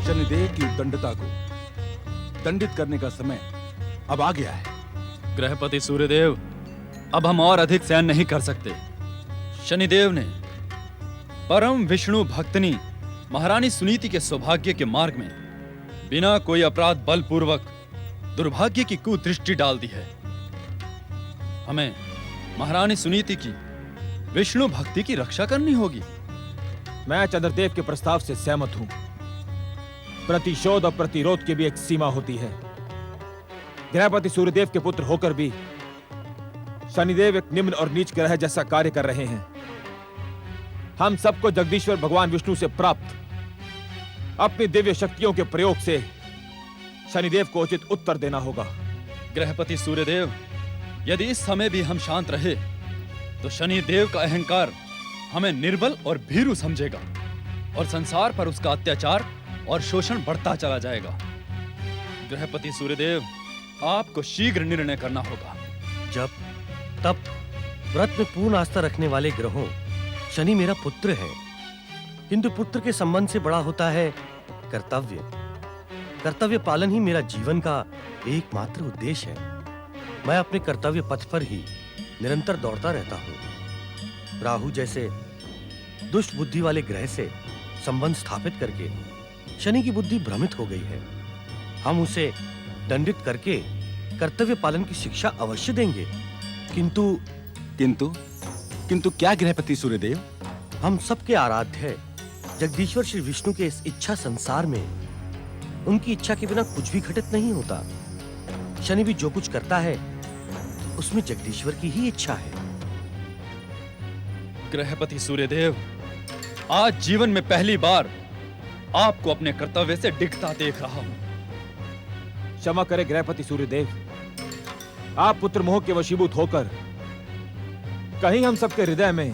शनिदेव की उद्दंडता को दंडित करने का समय अब आ गया है। ग्रहपति सूर्यदेव, अब हम और अधिक सहन नहीं कर सकते। शनिदेव ने परम विष्णु भक्तनी महारानी सुनीति के सौभाग्य के मार्ग में बिना कोई अपराध बलपूर्वक दुर्भाग्य की कुदृष्टि डाल दी है। हमें महारानी सुनीति की विष्णु भक्ति की रक्षा करनी होगी। मैं चंद्रदेव के प्रस्ताव से सहमत हूं। प्रतिशोध और प्रतिरोध की भी एक सीमा होती है। ग्रहपति सूर्यदेव के पुत्र होकर भी शनिदेव एक निम्न और नीच ग्रह जैसा कार्य कर रहे हैं। हम सबको जगदीश्वर भगवान विष्णु से प्राप्त अपनी दिव्य शक्तियों के प्रयोग से शनिदेव को उचित उत्तर देना होगा। ग्रहपति सूर्यदेव, यदि इस समय भी हम शांत रहे तो शनिदेव का अहंकार हमें निर्बल और भीरू समझेगा और संसार पर उसका अत्याचार और शोषण बढ़ता चला जाएगा। ग्रहपति सूर्यदेव, आपको शीघ्र निर्णय करना होगा। जब तब व्रत में पूर्ण आस्था रखने वाले ग्रहों शनि मेरा पुत्र है, किंतु पुत्र के संबंध से बड़ा होता है कर्तव्य। कर्तव्य पालन ही मेरा जीवन का एकमात्र उद्देश्य है। मैं अपने कर्तव्य पथ पर ही निरंतर दौड़ता रहता हूँ। राहु जैसे दुष्ट बुद्धि वाले ग्रह से संबंध स्थापित करके शनि की बुद्धि भ्रमित हो गई है। हम उसे दंडित करके कर्तव्य पालन की शिक्षा अवश्य देंगे। किंतु किंतु क्या ग्रहपति सूर्यदेव? हम सबके आराध्य है जगदीश्वर श्री विष्णु के इस इच्छा संसार में उनकी इच्छा के बिना कुछ भी घटित नहीं होता। शनि भी जो कुछ करता है उसमें जगदीश्वर की ही इच्छा है। ग्रहपति सूर्यदेव, आज जीवन में पहली बार आपको अपने कर्तव्य से डिगता देख रहा हूं। क्षमा करें ग्रहपति सूर्यदेव, आप पुत्र मोह के वशीभूत होकर कहीं हम सबके हृदय में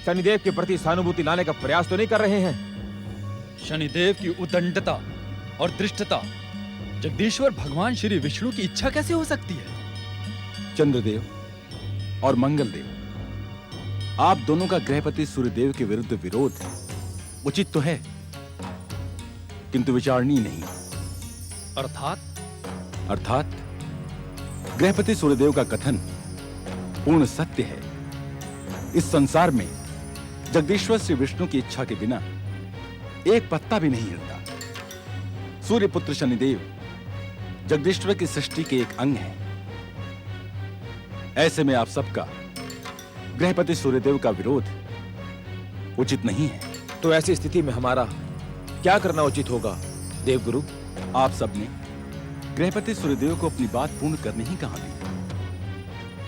शनिदेव के प्रति सहानुभूति लाने का प्रयास तो नहीं कर रहे हैं? शनिदेव की उद्दंडता और दृष्टता जगदीश्वर भगवान श्री विष्णु की इच्छा कैसे हो सकती है? चंद्रदेव और मंगलदेव, आप दोनों का ग्रहपति सूर्यदेव के विरुद्ध विरोध उचित तो है, किंतु विचारणीय नहीं। अर्थात ग्रहपति सूर्यदेव का कथन पूर्ण सत्य है। इस संसार में जगदीश्वर श्री विष्णु की इच्छा के बिना एक पत्ता भी नहीं हिलता। सूर्यपुत्र शनिदेव जगदीश्वर की सृष्टि के एक अंग है। ऐसे में आप सबका ग्रहपति सूर्यदेव का विरोध उचित नहीं है। तो ऐसी स्थिति में हमारा क्या करना उचित होगा देवगुरु? आप सबने ग्रहपति सूर्यदेव को अपनी बात पूर्ण करने ही कहा दी।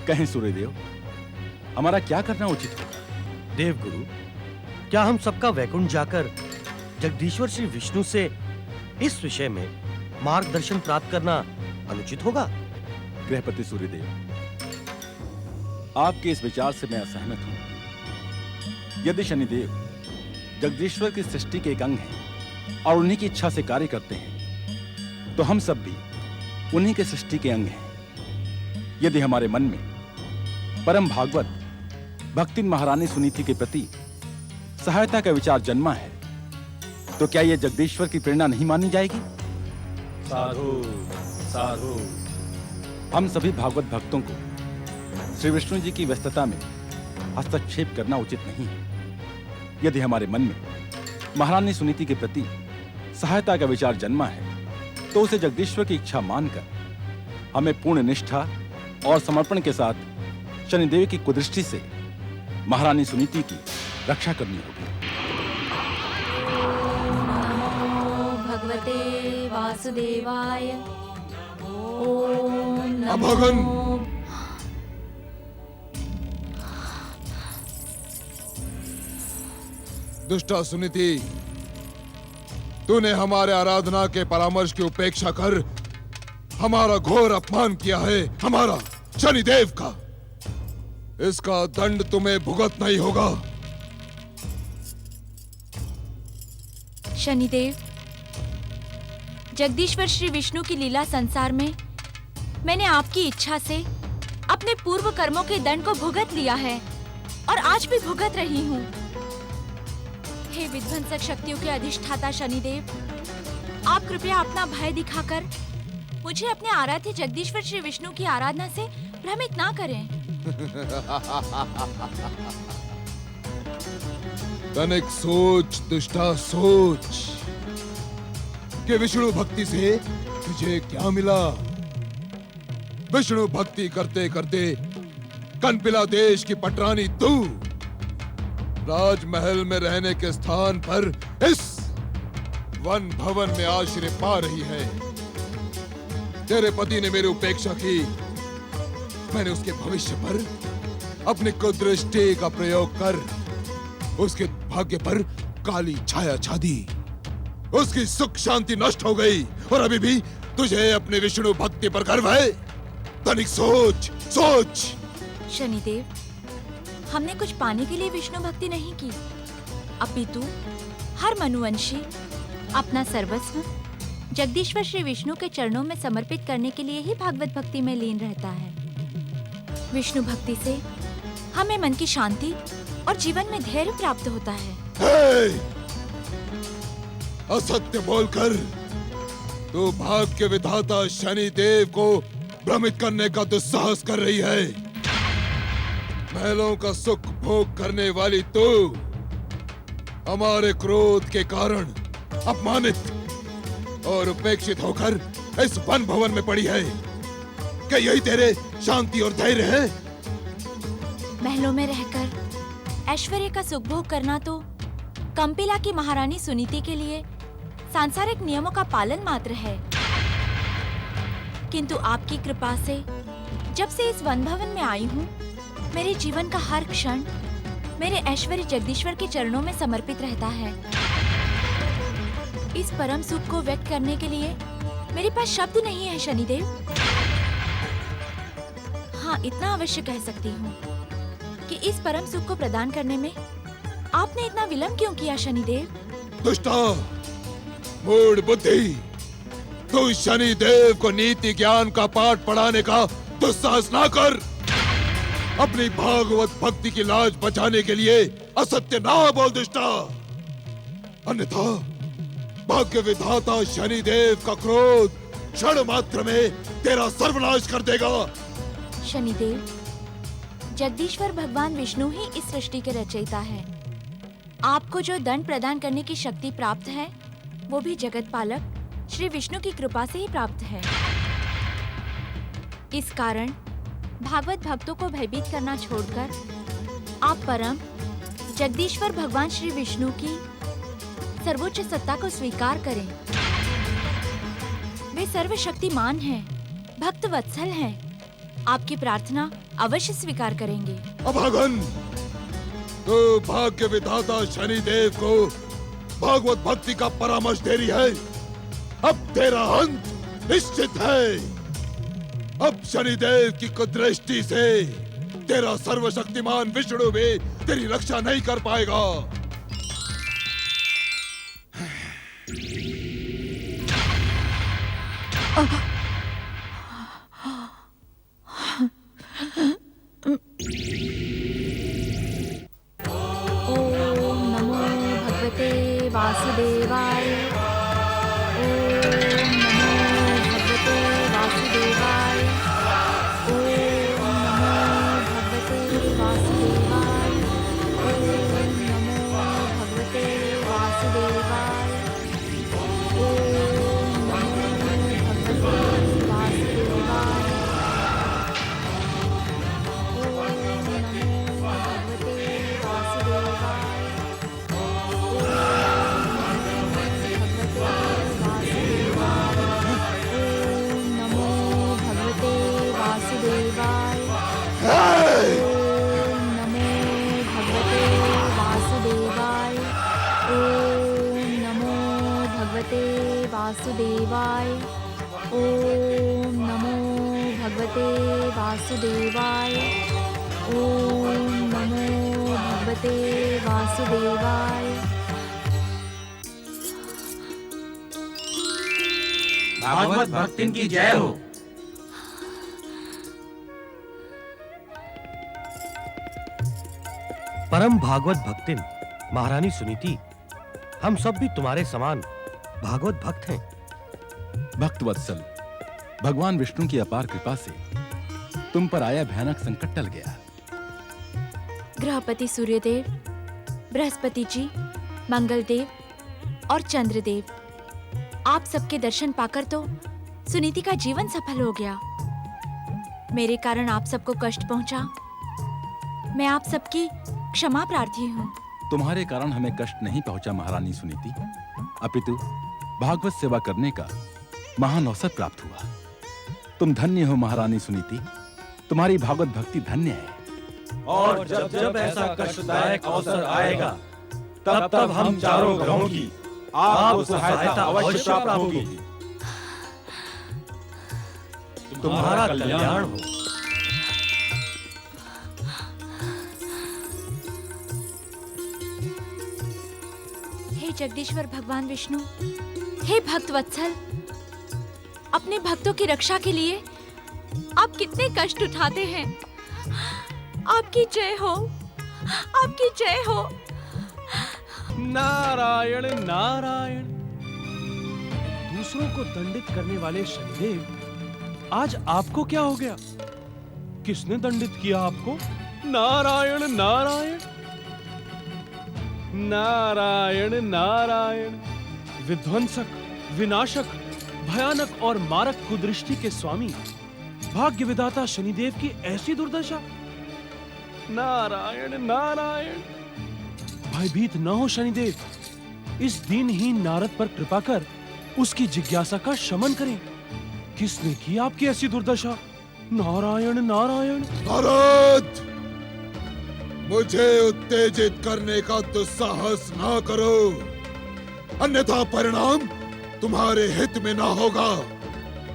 कहें सूर्यदेव, हमारा क्या करना उचित होगा? देवगुरु, क्या हम सबका वैकुंठ जाकर जगदीश्वर श्री विष्णु से इस विषय में मार्गदर्शन प्राप्त करना अनुचित होगा? ग्रहपति सूर्यदेव, आपके इस विचार से मैं असहमत हूं। यदि शनिदेव जगदीश्वर की सृष्टि के एक अंग हैं और उन्हीं की इच्छा से कार्य करते हैं, तो हम सब भी उन्हीं के सृष्टि के अंग हैं। यदि हमारे मन में परम भागवत भक्ति महारानी सुनीति के प्रति सहायता का विचार जन्मा है, तो क्या यह जगदीश्वर की प्रेरणा नहीं मानी जाएगी? साधु साधु। हम सभी भागवत भक्तों को श्री विष्णु जी की व्यस्तता में हस्तक्षेप करना उचित नहीं है। यदि हमारे मन में महारानी सुनीति के प्रति सहायता का विचार जन्मा है, तो उसे जगदीश्वर की इच्छा मानकर हमें पूर्ण निष्ठा और समर्पण के साथ शनिदेव की कुदृष्टि से महारानी सुनीति की रक्षा करनी होगी। भगवते वासुदेवाय। ओम नमो अभागन, दुष्टा सुनीति, तूने हमारे आराधना के परामर्श की उपेक्षा कर हमारा घोर अपमान किया है, हमारा शनिदेव का। इसका दंड तुम्हें भुगतना ही होगा। शनिदेव, जगदीश्वर श्री विष्णु की लीला संसार में मैंने आपकी इच्छा से अपने पूर्व कर्मों के दंड को भुगत लिया है और आज भी भुगत रही हूँ। हे विध्वंसक शक्तियों के अधिष्ठाता शनिदेव, आप कृपया अपना भय दिखाकर मुझे अपने आराध्य जगदीश्वर श्री विष्णु की आराधना से भ्रमित ना करें। तनिक सोच दुष्टा, सोच कि विष्णु भक्ति से तुझे क्या मिला। विष्णु भक्ति करते करते कनपिला देश की पटरानी तू राजमहल में रहने के स्थान पर इस वन भवन में आश्रय पा रही है। तेरे पति ने मेरी उपेक्षा की, मैंने उसके भविष्य पर अपनी कुदृष्टि का प्रयोग कर उसके भाग्य पर काली छाया छा दी। उसकी सुख शांति नष्ट हो गई और अभी भी तुझे अपने विष्णु भक्ति पर गर्व है। तनिक सोच, सोच। शनिदेव, हमने कुछ पाने के लिए विष्णु भक्ति नहीं की, अपितु हर मनुवंशी अपना सर्वस्व जगदीश्वर श्री विष्णु के चरणों में समर्पित करने के लिए ही भागवत भक्ति में लीन रहता है। विष्णु भक्ति से हमें मन की शांति और जीवन में धैर्य प्राप्त होता है। असत्य बोलकर तू भाग्य विधाता शनि देव को भ्रमित करने का दुस्साहस कर रही है। महलों का सुख भोग करने वाली तू हमारे क्रोध के कारण अपमानित और उपेक्षित होकर इस वन भवन में पड़ी है। क्या यही तेरे शांति और धैर्य है? महलों में रहकर ऐश्वर्य का सुख भोग करना तो कंपिला की महारानी सुनीति के लिए सांसारिक नियमों का पालन मात्र है, किंतु आपकी कृपा से जब से इस वन भवन में आई हूँ, मेरे जीवन का हर क्षण मेरे ऐश्वर्य जगदीश्वर के चरणों में समर्पित रहता है। इस परम सुख को व्यक्त करने के लिए मेरे पास शब्द नहीं है शनिदेव। हाँ, इतना अवश्य कह सकती हूँ कि इस परम सुख को प्रदान करने में आपने इतना विलंब क्यों किया शनिदेव? दुष्टा, मूढ़ बुद्धि, तू शनि देव को नीति ज्ञान का पाठ पढ़ाने का दुस्साहस ना कर। अपनी भागवत भक्ति की लाज बचाने के लिए असत्य ना बोल दुष्टा, अन्यथा भाग्य विधाता शनि देव का क्रोध क्षण मात्र में तेरा सर्वनाश कर देगा। शनिदेव, जगदीश्वर भगवान विष्णु ही इस सृष्टि के रचयिता है। आपको जो दंड प्रदान करने की शक्ति प्राप्त है, वो भी जगत पालक श्री विष्णु की कृपा से ही प्राप्त है। इस कारण भागवत भक्तों को भयभीत करना छोड़कर आप परम जगदीश्वर भगवान श्री विष्णु की सर्वोच्च सत्ता को स्वीकार करें। वे सर्वशक्तिमान हैं, भक्त वत्सल हैं। आपकी प्रार्थना अवश्य स्वीकार करेंगे। अभागन, तो भाग्य विधाता शनि देव को भागवत भक्ति का परामर्श दे रही है। अब तेरा अंत निश्चित है। अब शनिदेव की कुदृष्टि से तेरा सर्वशक्तिमान विष्णु भी तेरी रक्षा नहीं कर पाएगा। ओम नमो भगवते वासुदेवाय। ओम नमो भगवते वासुदेवाय। ओम नमो भगवते वासुदेवाय। ओम नमो भगवते वासुदेवाय। ओम नमो भगवते वासुदेवाय। वासुदेवाय। ओम नमो भगवते वासुदेवाय। ओम नमो भगवते वासुदेवाय। भागवत भक्तिन की जय हो। परम भागवत भक्तिन महारानी सुनीति, हम सब भी तुम्हारे समान भागवत भक्त हैं। भक्त वत्सल, भगवान विष्णु की अपार कृपा से तुम पर आया भयानक संकट टल गया। गृहपति सूर्यदेव, बृहस्पति जी, मंगलदेव और चंद्रदेव, आप सबके दर्शन पाकर तो सुनीति का जीवन सफल हो गया। मेरे कारण आप सबको कष्ट पहुंचा, मैं आप सबकी क्षमा प्रार्थी हूँ। तुम्हारे कारण हमें कष्ट नहीं पहुंचा महारानी सुनीति, अपितु भागवत सेवा करने का महान अवसर प्राप्त हुआ। तुम धन्य हो महारानी सुनीति, तुम्हारी भागवत भक्ति धन्य है। और जब जब ऐसा कष्टदायक अवसर आएगा, तब तब हम चारों ग्रहों की आपको सहायता अवश्य प्राप्त होगी। तुम्हारा कल्याण हो। हे जगदीश्वर भगवान विष्णु, हे भक्त वत्सल, अपने भक्तों की रक्षा के लिए आप कितने कष्ट उठाते हैं। आपकी जय हो, आपकी जय हो। नारायण नारायण। दूसरों को दंडित करने वाले शनिदेव, आज आपको क्या हो गया? किसने दंडित किया आपको? नारायण नारायण नारायण नारायण। विध्वंसक, विनाशक, भयानक और मारक कुदृष्टि के स्वामी भाग्य विधाता शनिदेव की ऐसी दुर्दशा। नारायण नारायण। भयभीत न हो शनिदेव, इस दीनहीन नारद पर कृपा कर उसकी जिज्ञासा का शमन करें। किसने की आपकी ऐसी दुर्दशा? नारायण नारायण। नारद, मुझे उत्तेजित करने का दुस्साहस ना करो, अन्यथा परिणाम तुम्हारे हित में ना होगा।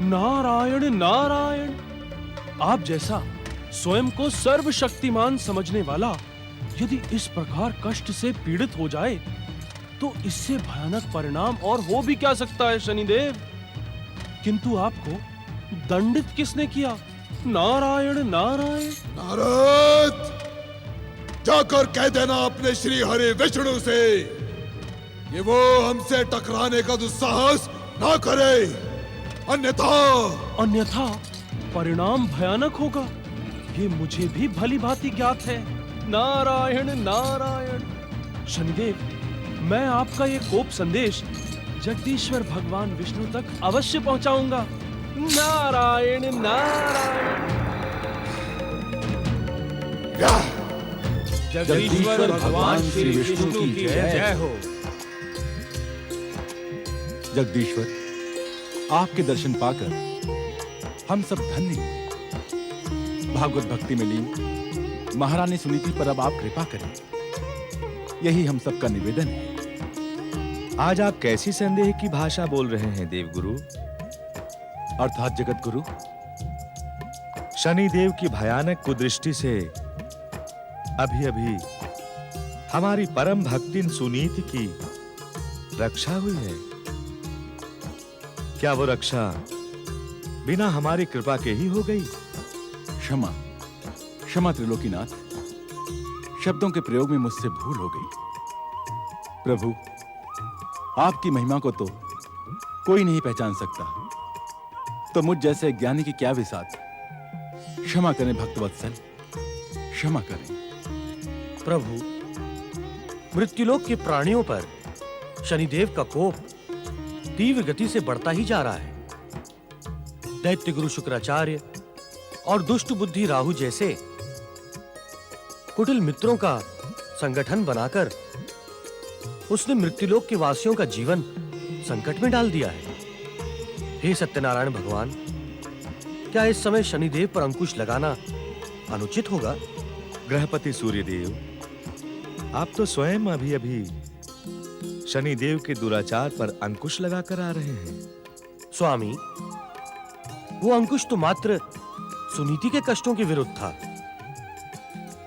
नारायण नारायण। आप जैसा स्वयं को सर्वशक्तिमान समझने वाला यदि इस प्रकार कष्ट से पीड़ित हो जाए, तो इससे भयानक परिणाम और हो भी क्या सकता है शनिदेव? किंतु आपको दंडित किसने किया? नारायण नारायण। नारद, जाकर कह देना अपने श्री हरि विष्णु से कि वो हमसे टकराने का दुस्साहस ना करे, अन्यथा परिणाम भयानक होगा। ये मुझे भी भली भांति ज्ञात है। नारायण नारायण। शनिदेव, मैं आपका ये कोप संदेश जगदीश्वर भगवान विष्णु तक अवश्य पहुंचाऊंगा। नारायण नारायण। जगदीश्वर भगवान श्री विष्णु की जय हो। जगदीश्वर, आपके दर्शन पाकर हम सब धन्य हुए। भागवत भक्ति में लीन महारानी सुनीति पर अब आप कृपा करें, यही हम सबका निवेदन है। आज आप कैसी संदेह की भाषा बोल रहे हैं देवगुरु? अर्थात जगत गुरु, शनिदेव की भयानक कुदृष्टि से अभी अभी हमारी परम भक्तिन सुनीति की रक्षा हुई है। क्या वो रक्षा बिना हमारी कृपा के ही हो गई? क्षमा क्षमा त्रिलोकीनाथ, शब्दों के प्रयोग में मुझसे भूल हो गई। प्रभु, आपकी महिमा को तो कोई नहीं पहचान सकता, तो मुझ जैसे ज्ञानी की क्या विसात। क्षमा करें भक्तवत्सल, क्षमा करें। प्रभु, मृत्युलोक के प्राणियों पर शनिदेव का कोप तीव्र गति से बढ़ता ही जा रहा है। दैत्य गुरु शुक्राचार्य और दुष्ट बुद्धि राहु जैसे कुटिल मित्रों का संगठन बनाकर उसने मृत्युलोक के वासियों का जीवन संकट में डाल दिया है। हे सत्यनारायण भगवान, क्या इस समय शनिदेव पर अंकुश लगाना अनुचित होगा? गृहपति सूर्यदेव, आप तो स्वयं अभी अभी शनिदेव के दुराचार पर अंकुश लगाकर आ रहे हैं। स्वामी, वो अंकुश तो मात्र सुनीति के कष्टों के विरुद्ध था।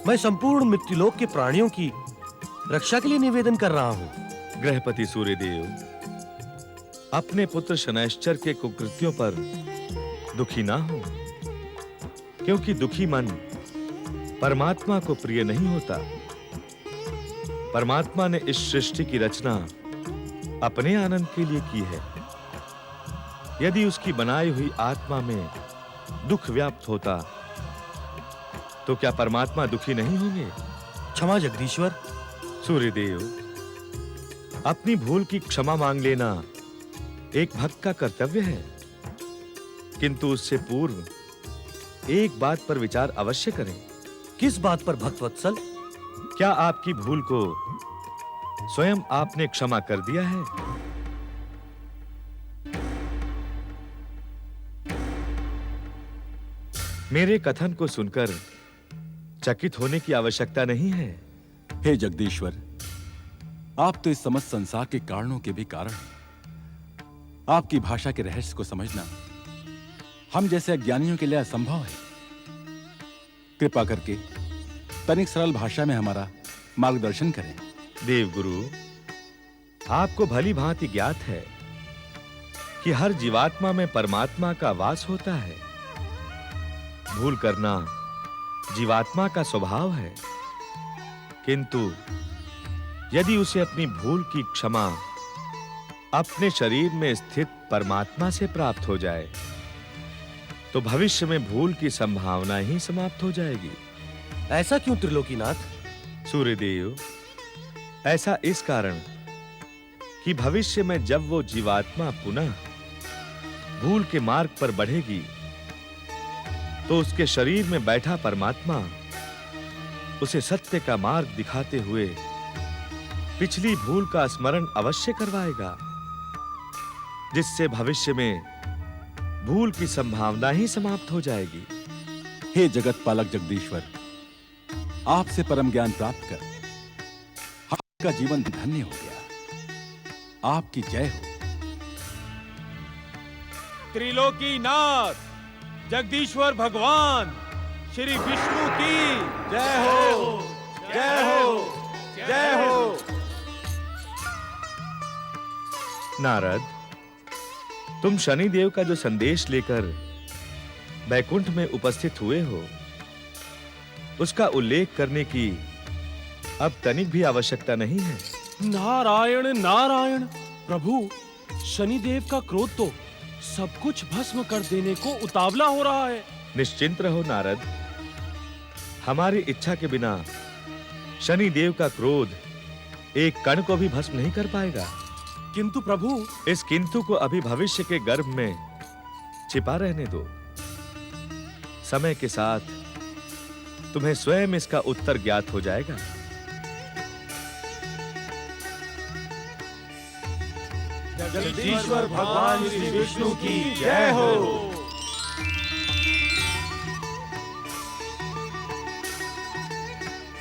मैं संपूर्ण मृत्युलोक के प्राणियों की रक्षा के लिए निवेदन कर रहा हूं। गृहपति सूर्यदेव, अपने पुत्र शनैश्चर के कुकृत्यों पर दुखी ना हो, क्योंकि दुखी मन परमात्मा को प्रिय नहीं होता। परमात्मा ने इस सृष्टि की रचना अपने आनंद के लिए की है। यदि उसकी बनाई हुई आत्मा में दुख व्याप्त होता तो क्या परमात्मा दुखी नहीं होंगे? क्षमा जगदीश्वर। सूर्यदेव, अपनी भूल की क्षमा मांग लेना एक भक्त का कर्तव्य है, किंतु उससे पूर्व एक बात पर विचार अवश्य करें। किस बात पर भक्तवत्सल? क्या आपकी भूल को स्वयं आपने क्षमा कर दिया है? मेरे कथन को सुनकर चकित होने की आवश्यकता नहीं है। हे जगदीश्वर, आप तो इस समस्त संसार के कारणों के भी कारण हैं। आपकी भाषा के रहस्य को समझना हम जैसे अज्ञानियों के लिए असंभव है। कृपा करके तनिक सरल भाषा में हमारा मार्गदर्शन करें। देवगुरु, आपको भली भांति ज्ञात है कि हर जीवात्मा में परमात्मा का वास होता है। भूल करना जीवात्मा का स्वभाव है, किंतु यदि उसे अपनी भूल की क्षमा अपने शरीर में स्थित परमात्मा से प्राप्त हो जाए तो भविष्य में भूल की संभावना ही समाप्त हो जाएगी। ऐसा क्यों त्रिलोकीनाथ? सूर्यदेव, ऐसा इस कारण कि भविष्य में जब वो जीवात्मा पुनः भूल के मार्ग पर बढ़ेगी तो उसके शरीर में बैठा परमात्मा उसे सत्य का मार्ग दिखाते हुए पिछली भूल का स्मरण अवश्य करवाएगा, जिससे भविष्य में भूल की संभावना ही समाप्त हो जाएगी। हे जगत पालक जगदीश्वर, आपसे परम ज्ञान प्राप्त कर आपका जीवन धन्य हो गया। आपकी जय हो। त्रिलोकीनाथ जगदीश्वर भगवान श्री विष्णु की जय हो, जय हो, जय हो। नारद, तुम शनिदेव का जो संदेश लेकर बैकुंठ में उपस्थित हुए हो, उसका उल्लेख करने की अब तनिक भी आवश्यकता नहीं है। नारायण नारायण। प्रभु, शनिदेव का क्रोध तो सब कुछ भस्म कर देने को उतावला हो रहा है। निश्चिंत रहो नारद, हमारी इच्छा के बिना शनिदेव का क्रोध एक कण को भी भस्म नहीं कर पाएगा। किंतु प्रभु, इस किंतु को अभी भविष्य के गर्भ में छिपा रहने दो। समय के साथ तुम्हें स्वयं इसका उत्तर ज्ञात हो जाएगा। जगदीश्वर भगवान श्री विष्णु की जय हो।